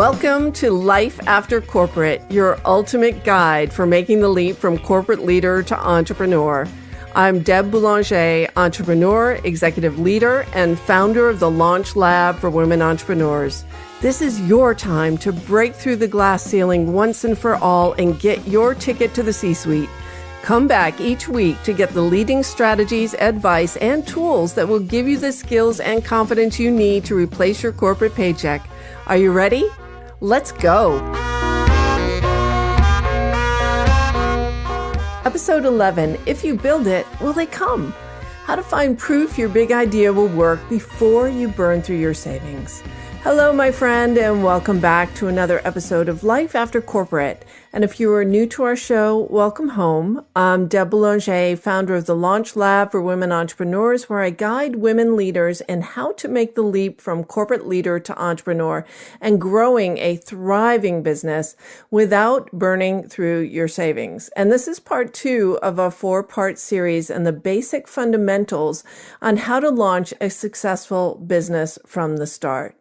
Welcome to Life After Corporate, your ultimate guide for making the leap from corporate leader to entrepreneur. I'm Deb Boulanger, entrepreneur, executive leader, and founder of the Launch Lab for Women Entrepreneurs. This is your time to break through the glass ceiling once and for all and get your ticket to the C-suite. Come back each week to get the leading strategies, advice, and tools that will give you the skills and confidence you need to replace your corporate paycheck. Are you ready? Let's go. Episode 11, If You Build It, Will They Come? How to find proof your big idea will work before you burn through your savings. Hello, my friend, and welcome back to another episode of Life After Corporate. And if you are new to our show, welcome home. I'm Deb Boulanger, founder of the Launch Lab for Women Entrepreneurs, where I guide women leaders in how to make the leap from corporate leader to entrepreneur and growing a thriving business without burning through your savings. And this is part 2 of a 4-part series and the basic fundamentals on how to launch a successful business from the start.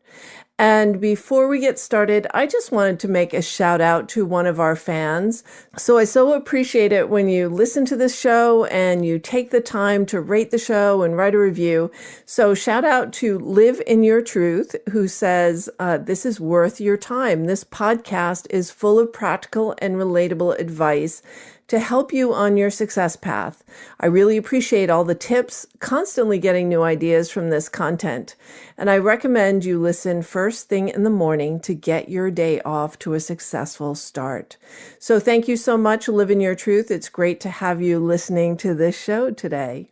And before we get started, I just wanted to make a shout out to one of our fans. So I so appreciate it when you listen to this show and you take the time to rate the show and write a review. So shout out to Live in Your Truth, who says, this is worth your time. This podcast is full of practical and relatable advice to help you on your success path. I really appreciate all the tips, constantly getting new ideas from this content. And I recommend you listen first thing in the morning to get your day off to a successful start. So thank you so much, Live in Your Truth. It's great to have you listening to this show today.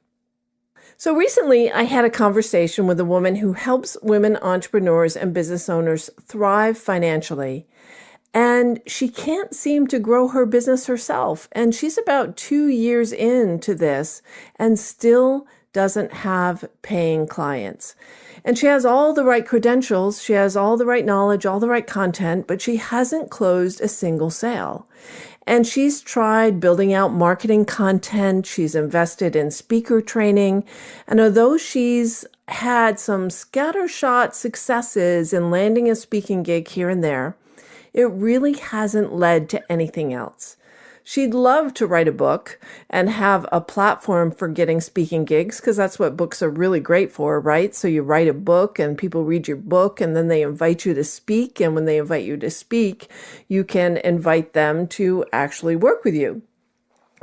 So recently, I had a conversation with a woman who helps women entrepreneurs and business owners thrive financially. And she can't seem to grow her business herself. And she's about 2 years into this and still doesn't have paying clients. And she has all the right credentials, she has all the right knowledge, all the right content, but she hasn't closed a single sale. And she's tried building out marketing content, she's invested in speaker training, and although she's had some scattershot successes in landing a speaking gig here and there, it really hasn't led to anything else. She'd love to write a book and have a platform for getting speaking gigs, because that's what books are really great for, right? So you write a book and people read your book and then they invite you to speak. And when they invite you to speak, you can invite them to actually work with you.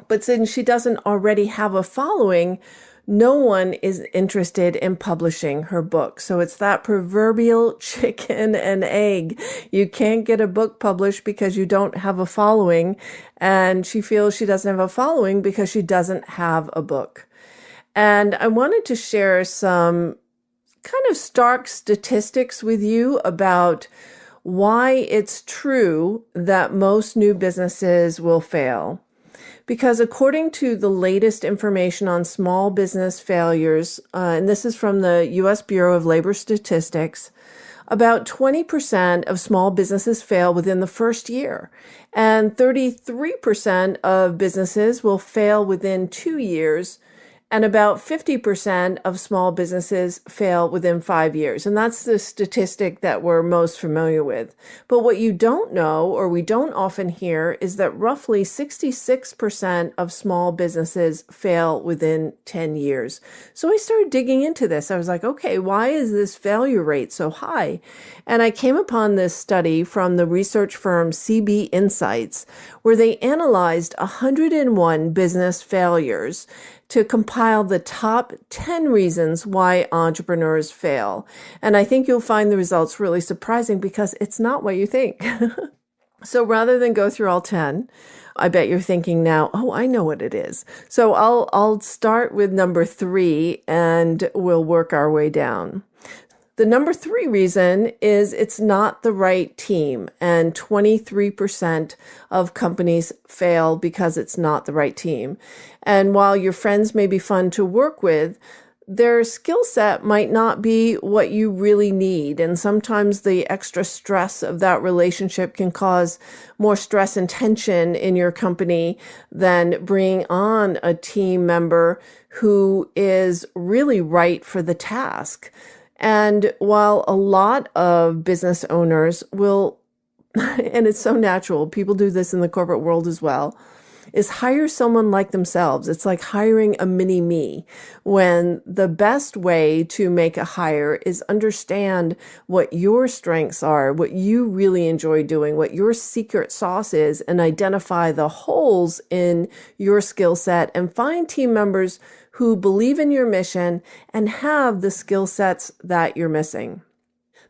But since she doesn't already have a following, no one is interested in publishing her book. So it's that proverbial chicken and egg. You can't get a book published because you don't have a following. And she feels she doesn't have a following because she doesn't have a book. And I wanted to share some kind of stark statistics with you about why it's true that most new businesses will fail. Because according to the latest information on small business failures, and this is from the U.S. Bureau of Labor Statistics, about 20% of small businesses fail within the first year, and 33% of businesses will fail within 2 years, and about 50% of small businesses fail within 5 years. And that's the statistic that we're most familiar with. But what you don't know, or we don't often hear, is that roughly 66% of small businesses fail within 10 years. So I started digging into this. I was like, okay, why is this failure rate so high? And I came upon this study from the research firm CB Insights, where they analyzed 101 business failures to compile the top 10 reasons why entrepreneurs fail. And I think you'll find the results really surprising because it's not what you think. So rather than go through all 10, I bet you're thinking now, oh, I know what it is. So I'll start with number 3 and we'll work our way down. The number 3 reason is it's not the right team, and 23% of companies fail because it's not the right team. And while your friends may be fun to work with, their skill set might not be what you really need. And sometimes the extra stress of that relationship can cause more stress and tension in your company than bringing on a team member who is really right for the task. And while a lot of business owners will and it's so natural, people do this in the corporate world as well, is hire someone like themselves. It's like hiring a mini me, when the best way to make a hire is understand what your strengths are, what you really enjoy doing, what your secret sauce is, and identify the holes in your skill set and find team members who believe in your mission and have the skill sets that you're missing.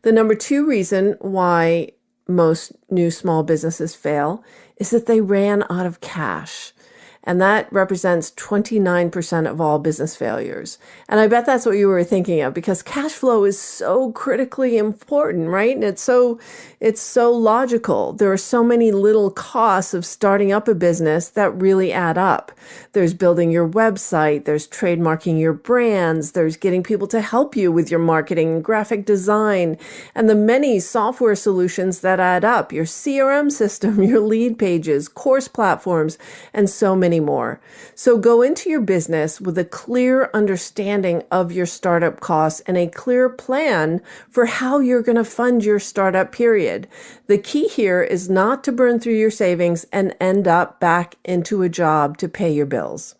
The number 2 reason why most new small businesses fail is that they ran out of cash. And that represents 29% of all business failures. And I bet that's what you were thinking of, because cash flow is so critically important, right? And it's so logical. There are so many little costs of starting up a business that really add up. There's building your website, there's trademarking your brands, there's getting people to help you with your marketing and graphic design, and the many software solutions that add up, your CRM system, your lead pages, course platforms, and so many more. So go into your business with a clear understanding of your startup costs and a clear plan for how you're going to fund your startup period. The key here is not to burn through your savings and end up back into a job to pay your bills.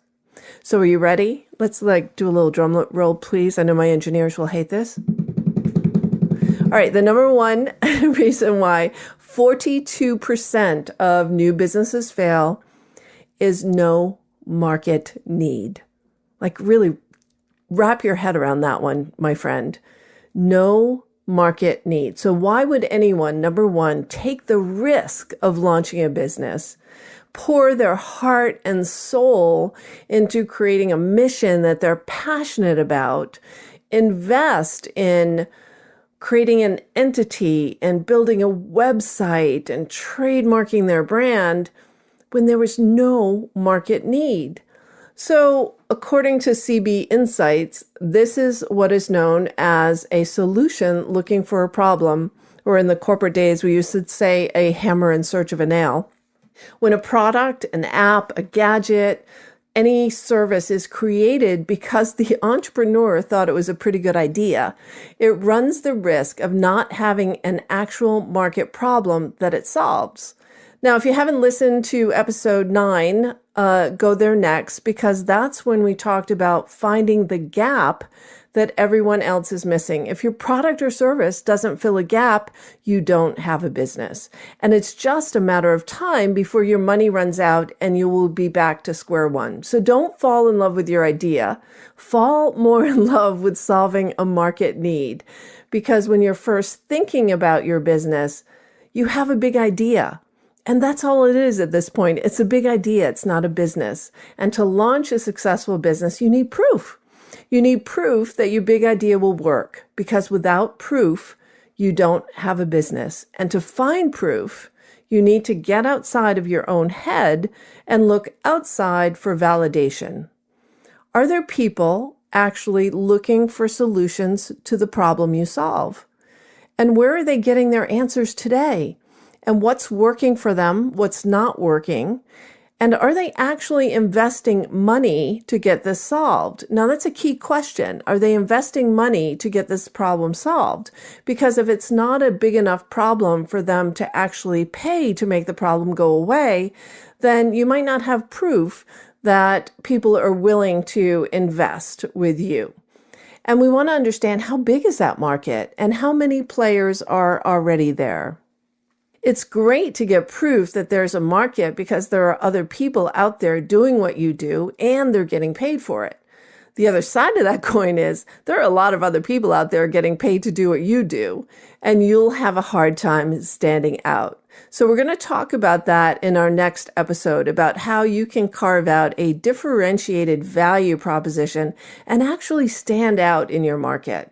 So are you ready? Let's do a little drum roll, please. I know my engineers will hate this. All right, the number 1 reason why 42% of new businesses fail is no market need. Really wrap your head around that one, my friend. No market need. So why would anyone, number 1, take the risk of launching a business, pour their heart and soul into creating a mission that they're passionate about, invest in creating an entity and building a website and trademarking their brand, when there was no market need? So according to CB Insights, this is what is known as a solution looking for a problem, or in the corporate days, we used to say a hammer in search of a nail. When a product, an app, a gadget, any service is created because the entrepreneur thought it was a pretty good idea, it runs the risk of not having an actual market problem that it solves. Now, if you haven't listened to episode 9, go there next, because that's when we talked about finding the gap that everyone else is missing. If your product or service doesn't fill a gap, you don't have a business. And it's just a matter of time before your money runs out and you will be back to square one. So don't fall in love with your idea. Fall more in love with solving a market need. Because when you're first thinking about your business, you have a big idea. And that's all it is at this point. It's a big idea. It's not a business. And to launch a successful business, you need proof. You need proof that your big idea will work, because without proof, you don't have a business. And to find proof, you need to get outside of your own head and look outside for validation. Are there people actually looking for solutions to the problem you solve? And where are they getting their answers today? And what's working for them, what's not working, and are they actually investing money to get this solved? Now, that's a key question. Are they investing money to get this problem solved? Because if it's not a big enough problem for them to actually pay to make the problem go away, then you might not have proof that people are willing to invest with you. And we want to understand, how big is that market and how many players are already there? It's great to get proof that there's a market because there are other people out there doing what you do and they're getting paid for it. The other side of that coin is there are a lot of other people out there getting paid to do what you do, and you'll have a hard time standing out. So we're going to talk about that in our next episode, about how you can carve out a differentiated value proposition and actually stand out in your market.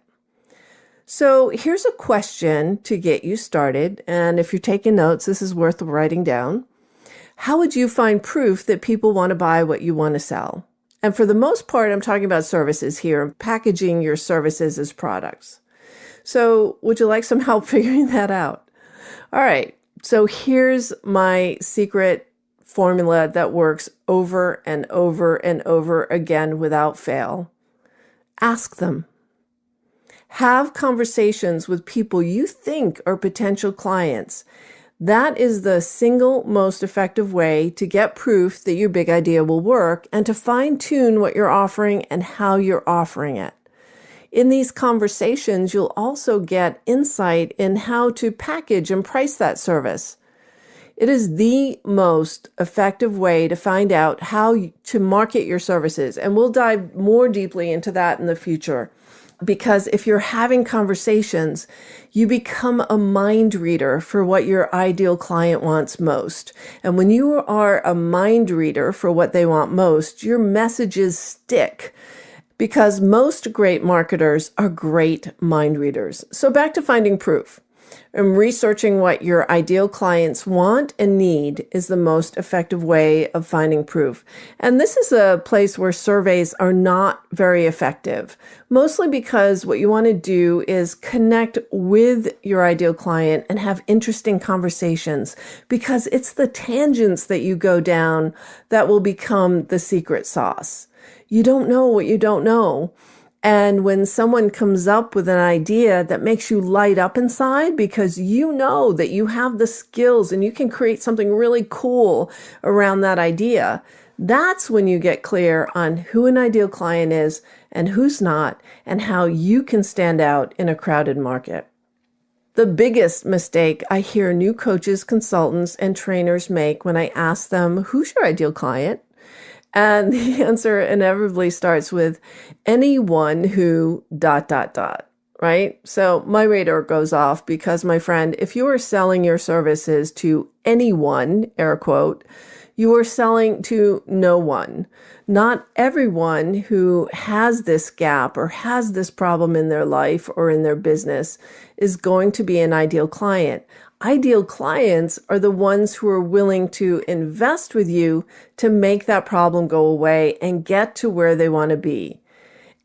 So here's a question to get you started. And if you're taking notes, this is worth writing down. How would you find proof that people want to buy what you want to sell? And for the most part, I'm talking about services here, packaging your services as products. So would you like some help figuring that out? All right. So here's my secret formula that works over and over and over again without fail. Ask them. Have conversations with people you think are potential clients. That is the single most effective way to get proof that your big idea will work and to fine-tune what you're offering and how you're offering it. In these conversations, you'll also get insight in how to package and price that service. It is the most effective way to find out how to market your services, and we'll dive more deeply into that in the future. Because if you're having conversations, you become a mind reader for what your ideal client wants most. And when you are a mind reader for what they want most, your messages stick. Because most great marketers are great mind readers. So back to finding proof. And researching what your ideal clients want and need is the most effective way of finding proof. And this is a place where surveys are not very effective, mostly because what you want to do is connect with your ideal client and have interesting conversations, because it's the tangents that you go down that will become the secret sauce. You don't know what you don't know. And when someone comes up with an idea that makes you light up inside because you know that you have the skills and you can create something really cool around that idea, that's when you get clear on who an ideal client is and who's not, and how you can stand out in a crowded market. The biggest mistake I hear new coaches, consultants, and trainers make when I ask them, who's your ideal client? And the answer inevitably starts with anyone who ... right? So my radar goes off because, my friend, if you are selling your services to anyone, air quote, you are selling to no one. Not everyone who has this gap or has this problem in their life or in their business is going to be an ideal client. Ideal clients are the ones who are willing to invest with you to make that problem go away and get to where they want to be.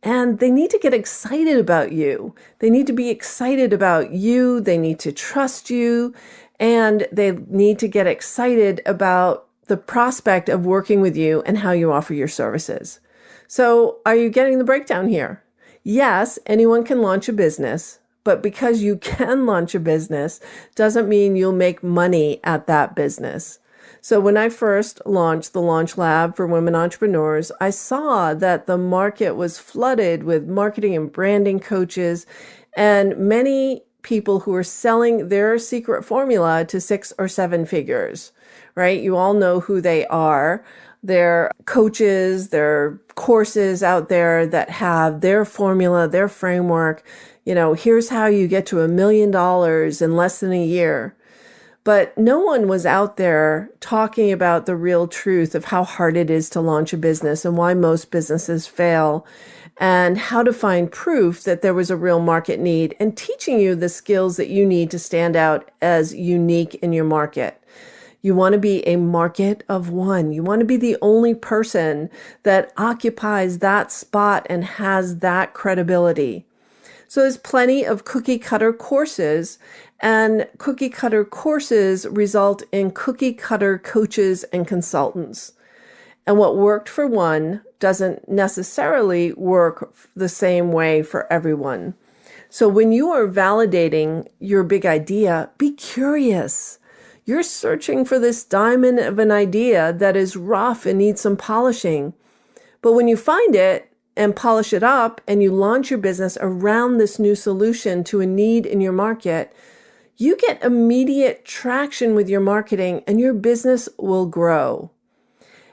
And they need to get excited about you. They need to be excited about you. They need to trust you. And they need to get excited about the prospect of working with you and how you offer your services. So are you getting the breakdown here? Yes, anyone can launch a business. But because you can launch a business doesn't mean you'll make money at that business. So when I first launched the Launch Lab for women entrepreneurs, I saw that the market was flooded with marketing and branding coaches and many people who are selling their secret formula to 6 or 7 figures, right? You all know who they are. They're coaches, they're courses out there that have their formula, their framework. You know, here's how you get to $1 million in less than a year. But no one was out there talking about the real truth of how hard it is to launch a business and why most businesses fail, and how to find proof that there was a real market need, and teaching you the skills that you need to stand out as unique in your market. You want to be a market of one. You want to be the only person that occupies that spot and has that credibility. So there's plenty of cookie cutter courses, and cookie cutter courses result in cookie cutter coaches and consultants. And what worked for one doesn't necessarily work the same way for everyone. So when you are validating your big idea, be curious. You're searching for this diamond of an idea that is rough and needs some polishing. But when you find it and polish it up and you launch your business around this new solution to a need in your market, you get immediate traction with your marketing and your business will grow.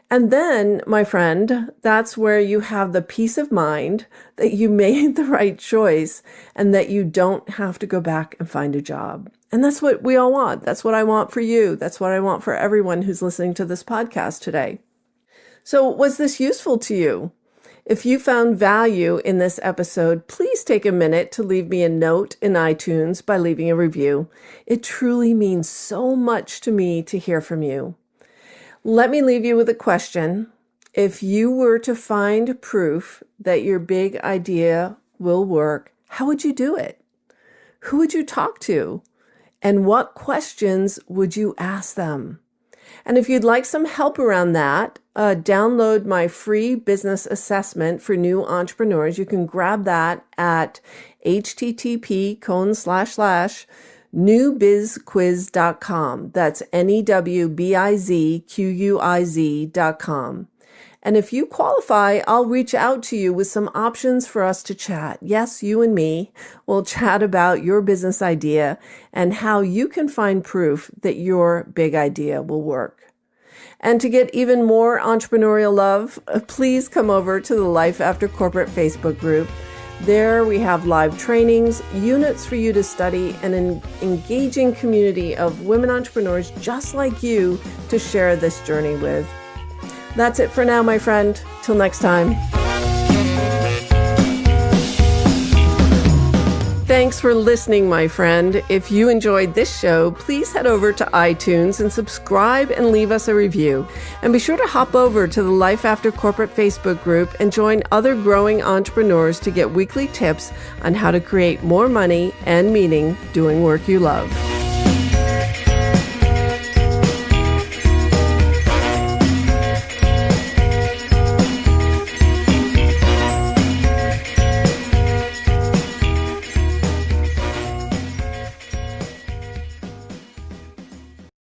And then, my friend, that's where you have the peace of mind that you made the right choice and that you don't have to go back and find a job. And that's what we all want. That's what I want for you. That's what I want for everyone who's listening to this podcast today. So was this useful to you? If you found value in this episode, please take a minute to leave me a note in iTunes by leaving a review. It truly means so much to me to hear from you. Let me leave you with a question. If you were to find proof that your big idea will work, how would you do it? Who would you talk to? And what questions would you ask them? And if you'd like some help around that, download my free business assessment for new entrepreneurs. You can grab that at http:// newbizquiz.com. That's newbizquiz.com. And if you qualify, I'll reach out to you with some options for us to chat. Yes, you and me will chat about your business idea and how you can find proof that your big idea will work. And to get even more entrepreneurial love, please come over to the Life After Corporate Facebook group. There we have live trainings, units for you to study, and an engaging community of women entrepreneurs just like you to share this journey with. That's it for now, my friend. Till next time. Thanks for listening, my friend. If you enjoyed this show, please head over to iTunes and subscribe and leave us a review. And be sure to hop over to the Life After Corporate Facebook group and join other growing entrepreneurs to get weekly tips on how to create more money and meaning doing work you love.